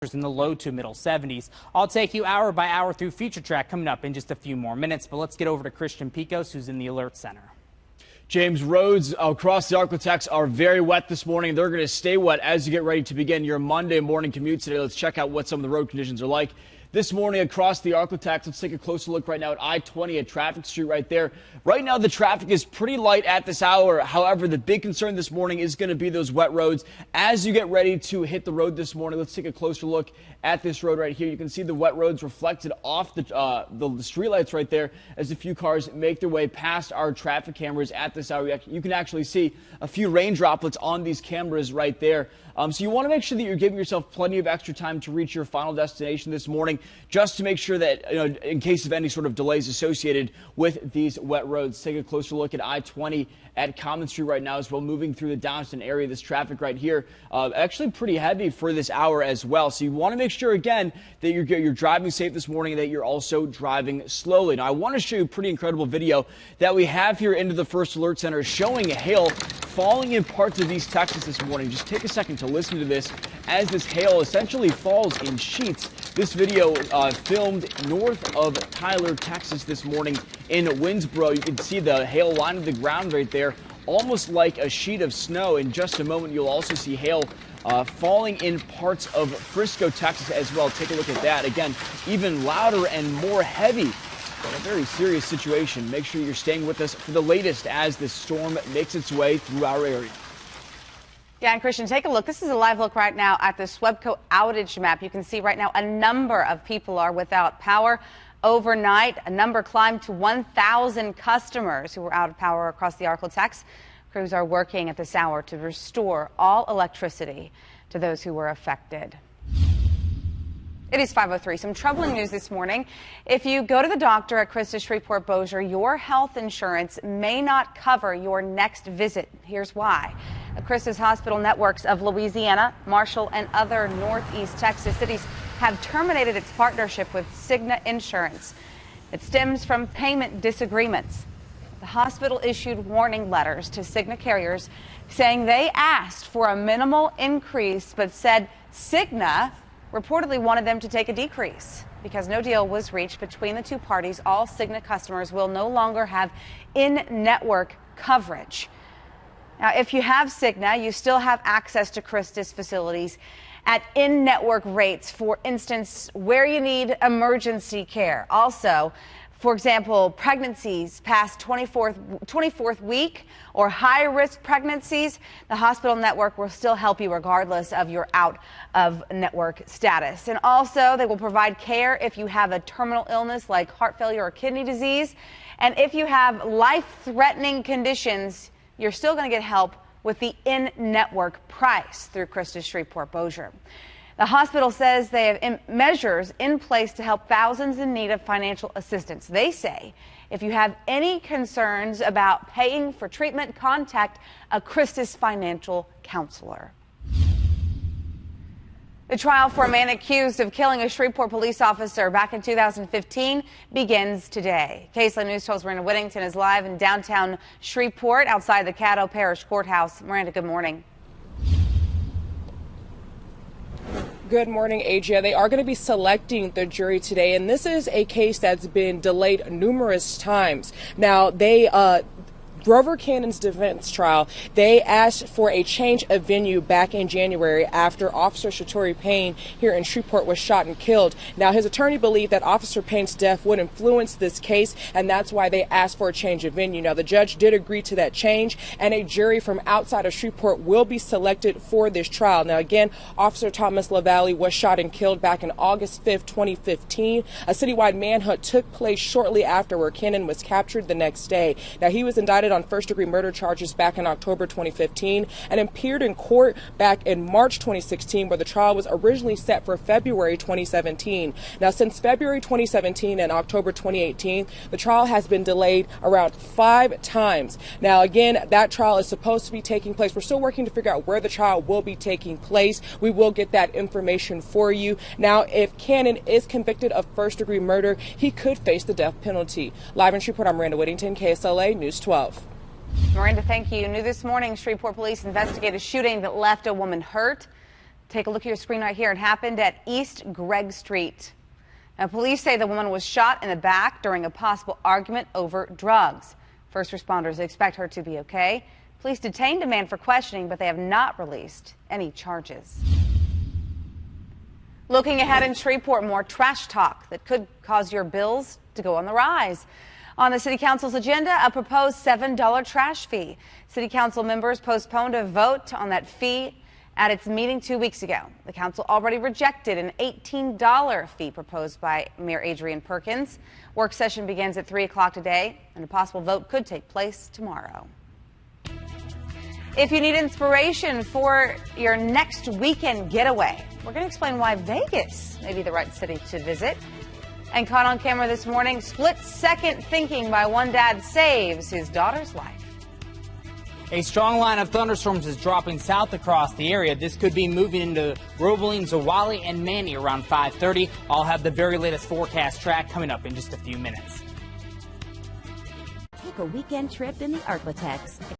in the low to middle 70s. I'll take you hour by hour through Feature Track coming up in just a few more minutes, but let's get over to Christian Picos, who's in the Alert Center. James, roads across the Arklatex are very wet this morning. They're going to stay wet as you get ready to begin your Monday morning commute today. Let's check out what some of the road conditions are like this morning across the Arklatex. Let's take a closer look right now at I-20 at Traffic Street right there. Right now, the traffic is pretty light at this hour. However, the big concern this morning is going to be those wet roads. As you get ready to hit the road this morning, let's take a closer look at this road right here. You can see the wet roads reflected off the streetlights right there as a few cars make their way past our traffic cameras at this hour. You can actually see a few rain droplets on these cameras right there. So you want to make sure that you're giving yourself plenty of extra time to reach your final destination this morning, just to make sure that, in case of any sort of delays associated with these wet roads. Take a closer look at I-20 at Common Street right now as well, moving through the downtown area. This traffic right here, actually pretty heavy for this hour as well. So you want to make sure, again, that you're driving safe this morning and that you're also driving slowly. Now, I want to show you a pretty incredible video that we have here into the First Alert Center showing hail falling in parts of East Texas this morning. Just take a second to listen to this as this hail essentially falls in sheets. This video filmed north of Tyler, Texas this morning in Winsboro. You can see the hail lining the ground right there, almost like a sheet of snow. In just a moment, you'll also see hail falling in parts of Frisco, Texas as well. Take a look at that. Again, even louder and more heavy. A very serious situation. Make sure you're staying with us for the latest as this storm makes its way through our area. Yeah, and Christian, take a look. This is a live look right now at the SWEPCO outage map. You can see right now a number of people are without power overnight. A number climbed to 1,000 customers who were out of power across the Arklatex. Crews are working at this hour to restore all electricity to those who were affected. It is 5:03. Some troubling news this morning. If you go to the doctor at Christus Shreveport Bossier, your health insurance may not cover your next visit. Here's why. The Christus Hospital networks of Louisiana, Marshall, and other Northeast Texas cities have terminated its partnership with Cigna Insurance. It stems from payment disagreements. The hospital issued warning letters to Cigna carriers saying they asked for a minimal increase, but said Cigna reportedly wanted them to take a decrease. Because no deal was reached between the two parties, all Cigna customers will no longer have in-network coverage. Now, if you have Cigna, you still have access to Christus facilities at in-network rates, for instance, where you need emergency care. Also, for example, pregnancies past 24th week or high-risk pregnancies, the hospital network will still help you regardless of your out-of-network status. And also, they will provide care if you have a terminal illness like heart failure or kidney disease. And if you have life-threatening conditions, you're still going to get help with the in-network price through Christus Shreveport Bossier. The hospital says they have measures in place to help thousands in need of financial assistance. They say if you have any concerns about paying for treatment, contact a Christus financial counselor. The trial for a man accused of killing a Shreveport police officer back in 2015 begins today. KSLA News 12's Miranda Whittington is live in downtown Shreveport outside the Caddo Parish Courthouse. Miranda, good morning. Good morning, Adria. They are going to be selecting the jury today, and this is a case that's been delayed numerous times. Now, Grover Cannon's defense trial, they asked for a change of venue back in January after Officer Shatori Payne here in Shreveport was shot and killed. Now, his attorney believed that Officer Payne's death would influence this case, and that's why they asked for a change of venue. Now, the judge did agree to that change, and a jury from outside of Shreveport will be selected for this trial. Now, again, Officer Thomas LaValle was shot and killed back in August 5th, 2015. A citywide manhunt took place shortly after where Cannon was captured the next day. Now, he was indicted on first-degree murder charges back in October 2015 and appeared in court back in March 2016, where the trial was originally set for February 2017. Now, since February 2017 and October 2018, the trial has been delayed around 5 times. Now, again, that trial is supposed to be taking place. We're still working to figure out where the trial will be taking place. We will get that information for you. Now, if Cannon is convicted of first-degree murder, he could face the death penalty. Live in Shreveport, I'm Miranda Whittington, KSLA News 12. Miranda, thank you. New this morning, Shreveport police investigate a shooting that left a woman hurt. Take a look at your screen right here. It happened at East Gregg Street. Now, police say the woman was shot in the back during a possible argument over drugs. First responders expect her to be okay. Police detained a man for questioning, but they have not released any charges. Looking ahead in Shreveport, more trash talk that could cause your bills to go on the rise. On the City Council's agenda, a proposed $7 trash fee. City Council members postponed a vote on that fee at its meeting 2 weeks ago. The council already rejected an $18 fee proposed by Mayor Adrian Perkins. Work session begins at 3 o'clock today, and a possible vote could take place tomorrow. If you need inspiration for your next weekend getaway, we're going to explain why Vegas may be the right city to visit. And caught on camera this morning, split-second thinking by one dad saves his daughter's life. A strong line of thunderstorms is dropping south across the area. This could be moving into Roebling, Zawali, and Manny around 5:30. I'll have the very latest forecast track coming up in just a few minutes. Take a weekend trip in the Arklatex.